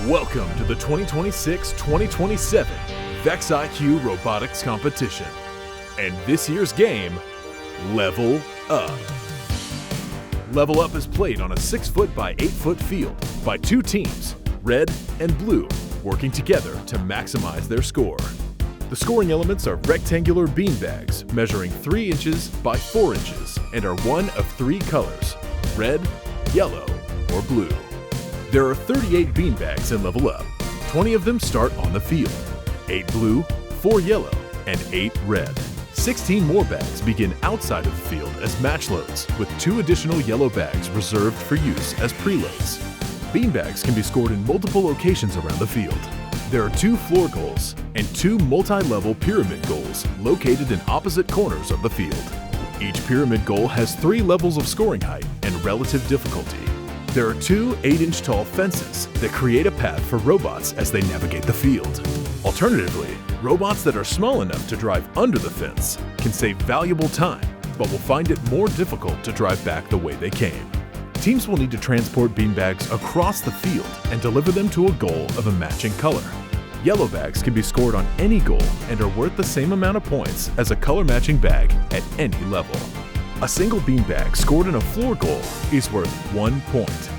Welcome to the 2026-2027 VEX IQ Robotics Competition. And this year's game, Level Up. Level Up is played on a 6-foot by 8-foot field by two teams, red and blue, working together to maximize their score. The scoring elements are rectangular beanbags measuring 3 inches by 4 inches and are one of 3 colors, red, yellow, or blue. There are 38 beanbags in Level Up. 20 of them start on the field, 8 blue, 4 yellow, and 8 red. 16 more bags begin outside of the field as match loads, with 2 additional yellow bags reserved for use as preloads. Beanbags can be scored in multiple locations around the field. There are 2 floor goals and 2 multi-level pyramid goals located in opposite corners of the field. Each pyramid goal has 3 levels of scoring height and relative difficulty. There are 2 8-inch tall fences that create a path for robots as they navigate the field. Alternatively, robots that are small enough to drive under the fence can save valuable time, but will find it more difficult to drive back the way they came. Teams will need to transport beanbags across the field and deliver them to a goal of a matching color. Yellow bags can be scored on any goal and are worth the same amount of points as a color-matching bag at any level. A single beanbag scored in a floor goal is worth 1 point.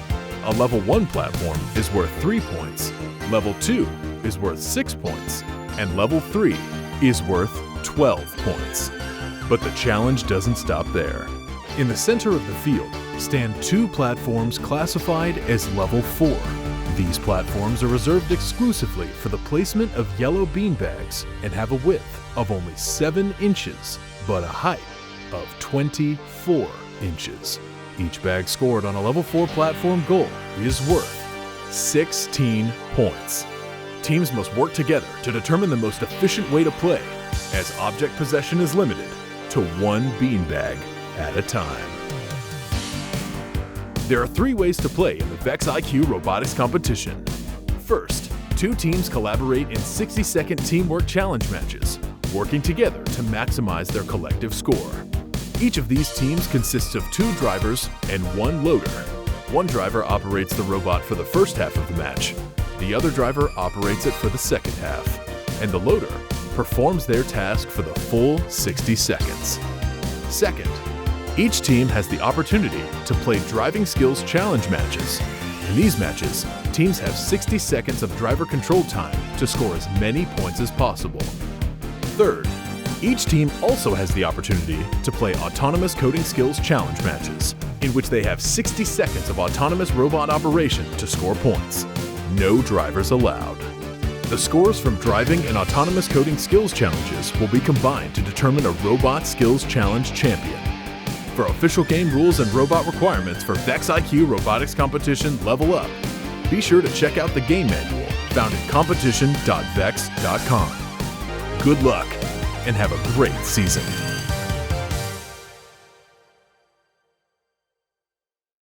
A Level 1 platform is worth 3 points. Level 2 is worth 6 points. And Level 3 is worth 12 points. But the challenge doesn't stop there. In the center of the field stand 2 platforms classified as Level 4. These platforms are reserved exclusively for the placement of yellow beanbags and have a width of only 7 inches, but a height of 24 inches. Each bag scored on a Level 4 platform goal is worth 16 points. Teams must work together to determine the most efficient way to play, as object possession is limited to 1 beanbag at a time. There are 3 ways to play in the VEX IQ Robotics Competition. First, 2 teams collaborate in 60-second teamwork challenge matches, working together to maximize their collective score. Each of these teams consists of 2 drivers and 1 loader. One driver operates the robot for the first half of the match. The other driver operates it for the second half. And the loader performs their task for the full 60 seconds. Second, each team has the opportunity to play driving skills challenge matches. In these matches, teams have 60 seconds of driver control time to score as many points as possible. Third, each team also has the opportunity to play autonomous coding skills challenge matches, in which they have 60 seconds of autonomous robot operation to score points. No drivers allowed. The scores from driving and autonomous coding skills challenges will be combined to determine a robot skills challenge champion. For official game rules and robot requirements for VEX IQ Robotics Competition Level Up, be sure to check out the game manual found at competition.vex.com. Good luck and have a great season.